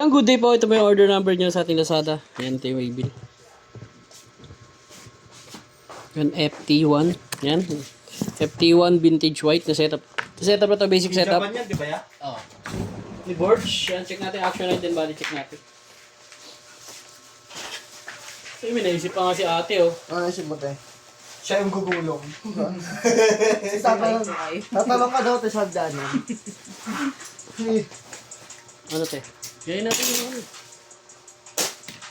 Ang good day po. Ito po yung order number nyo sa ating Lazada. Yan, ito yung waybill. Yan, FT1. Yan. FT1 vintage white na setup. Setup na to, basic setup. Japan yan, di ba ya? Oo. Ni Borge. Yan, check natin. Action light and body check natin. Ay, may naisip pa nga si ate, oh. Ano naisip mo, te? Siya yung gugulong. Tatanong ka daw, te, sa hagdanan. Ano, te? Gawin natin yung ano.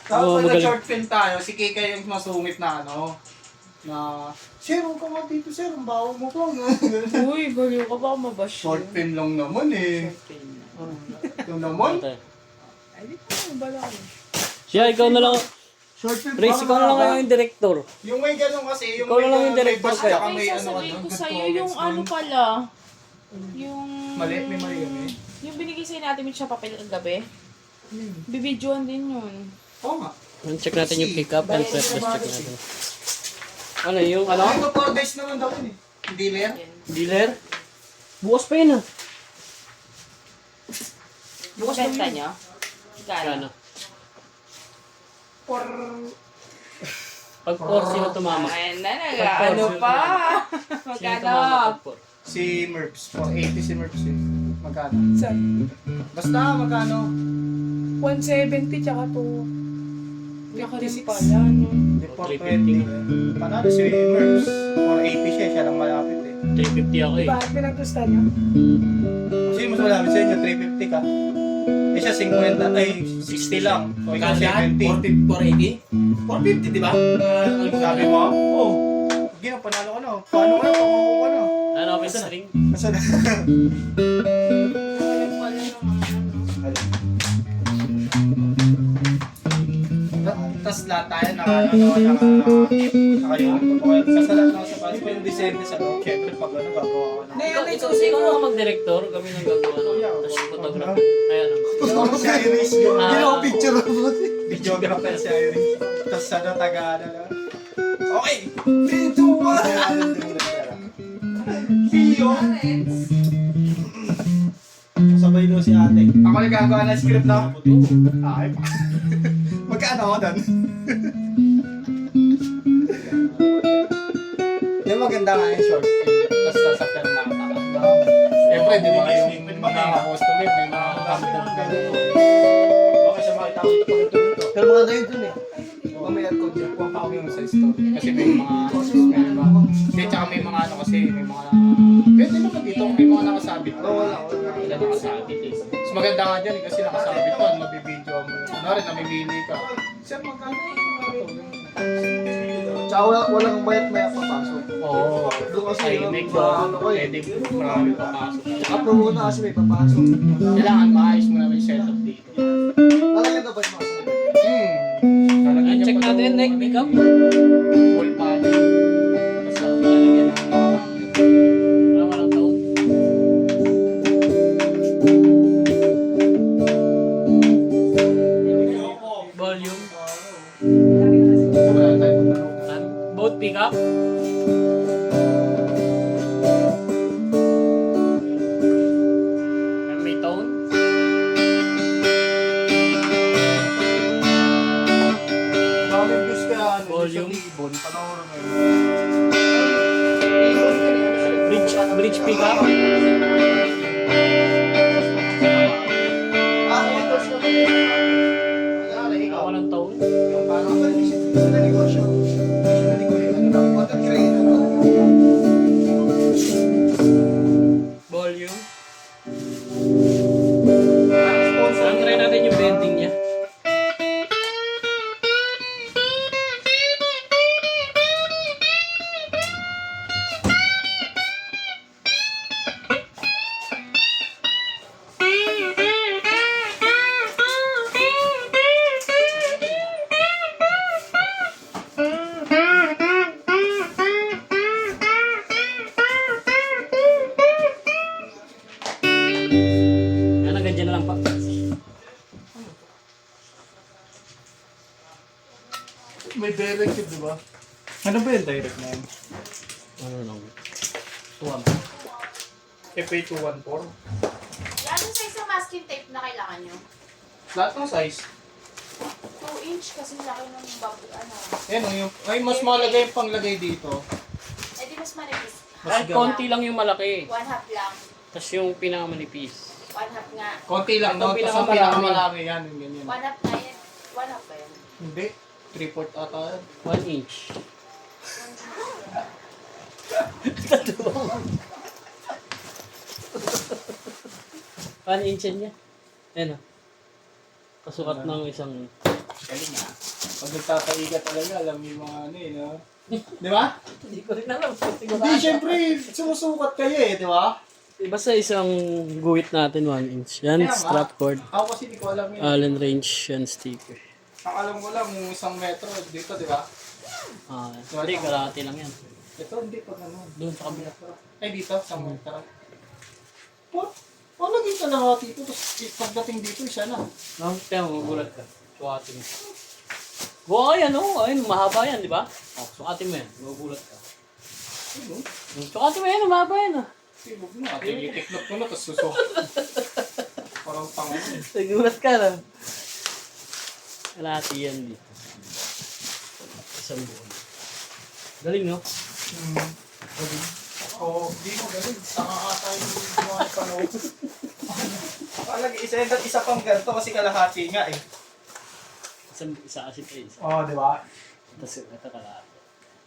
Tapos Oo, pag magaling. nag-short film tayo, si Kika yung masungit na ano, na, Sir, huwag ka nga dito, sir, ang baho mo pa. Uy, baliw ka ba mabash Short film lang naman eh. Yung naman, Ate. Ay, di pa mo bala ko. Siya, ikaw na lang. Short film. Race, ikaw na lang ngayon yung director. yung may ganun kasi, yung Ikaw na lang yung director bash, kaya. tsaka May may ano, sasabihin ko good sa'yo comments yung nun. ano pala. Yung... Mali, may mali yun eh. Yung binigay sa'yo natin sa papel kagabi. Bibidyoan din yun. Oo nga. Check natin yung pick up and press check natin. Ano yung ano? Ito 4 days naman daw yun eh. Dealer? Dealer? Bukas pa yun ah. Bukas benta nyo? Kano? Gano'n? Pag 4 sino tumama? Ay, na, Pag ano four, pa? Sino tumama Magkano? pag 4? Si Merps. 480 si Merps eh. Magkano? Saan? Basta magkano? 170 tsaka to. Yaka rin pala, no? Hindi, 420. Panalo si Merps. 480 siya, siya lang malapit eh. 350 ako eh. Bakit pinaggusta nyo? Kasi mas malapit sa inyo, 350 ka. Eh siya 50, ay 60 lang. O ikaw 70. 480? 450, di ba? Sabi mo? Oo. Sige na, panalo ka na. Paano ka na? Pakuha ka na. Ano, open string? Masa na? Ayun pala naman, ano? Tapos lahat tayo naka yun. Sasalat lang sa base. Pero December sa loob. Siyempre pag ano, gagawa ka na. Ikaw na mag-director, kami nang gagawa ng tapos photographer. Ayan o. Tapos si Iris yun. Ah. Ginawa picture mo. Videographer si Iris. Tapos ano, taga-ano lang. Okay! 3, 2, 1! Hiyo! Sabay daw si ate. Ako nagkagawa ng script na. Ay, magkano ako doon? Yung maganda nga yung short film. Tapos sa fermata ka. Siyempre, di ba yung mga customer, may mga customer ka. Okay, siya makita ko ito pag ito. Pero mga ngayon dun eh. Mamaya ko dyan, kuha pa ako yung sa store. Kasi may mga, hindi, tsaka may mga ano kasi, may mga, pwede naman dito kung may mga nakasabit. Wala. Wala nakasabit eh. Mas maganda nga dyan eh, kasi nakasabit to, mabibidyo mo. Ano rin, namimili ka. Sir, magkano Tsaka walang mayat-maya papasok. Oo. Doon kasi Ay, yung may ano ko eh. pwede marami papasok. Tsaka muna kasi may papasok. Kailangan maayos mo naman yung setup dito. Lalagyan ka ba yung mga sabi? Lalagyan Check niya pa natin, to, neck ano, makeup. full body. Basta lalagyan ng mga Wala ka ng taon. Volume. wala tayo magtanong. Both pick up. And may tone. Maraming views kaya ano, Volume. sa Ibon, panoorin mo yun. Bridge pick up. Ito siya. Kaya ikaw, Wala ka ng tone. yung parang Ang malisip sa negosyo. Content creator. Volume. Saan try natin yung bending niya? Yan, hanggang dyan na lang pa. may direct yun, di ba? Ano ba yung direct na yun? Ano lang. FA214? Ano sa isang masking tape na kailangan nyo? Lahat ng size. 2 inch kasi laki ng bubble, ano. Yan o, yung, ay mas malagay yung panglagay dito. Eh di mas manipis. Kahit konti lang yung malaki. 1/2 lang. Tapos yung pinakamanipis. 1/2 nga. Konti lang, Ito, no? Tapos ang pinakamalaki. pinakamalaki yan, yung ganyan. 1/2 nga yan. 1/2 ba yan? Hindi. 3/4 ata yan. 1 inch. One inch yan niya. Ayan o. Kasukat ng isang... Galing nga. Pag nagtapaiga talaga, alam mo yung mga ano eh, no? Di ba? Hindi ko rin alam. Hindi, syempre, sumusukat kayo eh, di ba? Basta isang guhit natin 1 inch. Yan, Kaya nga. strap cord. Ako kasi di ko alam yun. Allen wrench yan sticker. Ang alam ko lang, yung 1 metro dito, di ba? Hindi, kalahati lang yan. Ito, hindi pa ganun. Doon sa kabila. Ay, dito, 1 metro. What? Oh, naging kalahati ito, tapos pagdating dito, isa na. No, kaya magugulat ka. Sukatin mo. Buka yan, oh. Ayun, mahaba yan, di ba? Oh, sukatin mo yan. Magugulat ka. Ayun, Sukatin mo yan, mahaba yan, ah. tibog na. Tinitiklop ko na, tapos susukat. Parang tango. Nagulat ka na. Kalahati yan dito. Isang buwan. Galing, no? Oo, di mo galing. Saka ka tayo yung mga panahon. Palagi, isa pang ganito kasi kalahati nga eh. Isa kasi tayo. Oo, di ba? Tapos ito kalahati.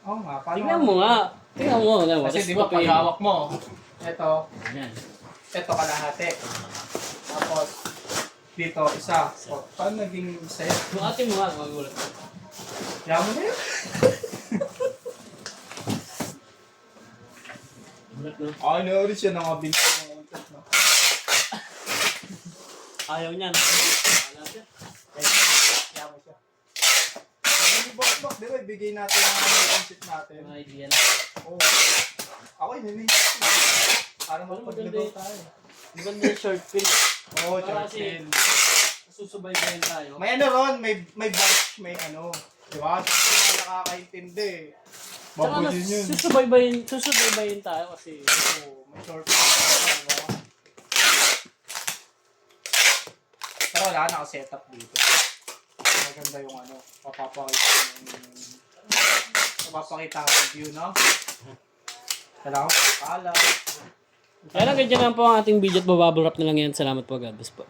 Oo nga, paano? Tingnan mo nga. Tingnan mo. Kasi di ba pag hawak mo, ito, Ayan. ito kalahati. Tapos, dito, isa. O, paano naging set? Sukatin mo nga, magugulat ka. Kaya mo na yun? Gulat, no? Ay, naulit siya ng mga binto ng content, no? Ayaw niyan. Wala siya. Kaya mo siya. Hindi ba, di ba, ibigay natin ang content natin. Mga idea. Oo. Ako, hindi. Para magpaglabaw tayo. Maganda yung short film. Oo, Para Churchill. Susubaybayin tayo. May ano ron, may batch, may ano. Di ba? Churchill na nakakaintindi. Tsaka Babudin yun. susubaybayin tayo kasi Oo, may short film. Diba? Pero wala ka naka-setup dito. Maganda yung ano, papapakita ang view, no? Kailangan makakala. kaya lang ganyan lang po ang ating video at bababble wrap na lang yan. Salamat po, God bless po.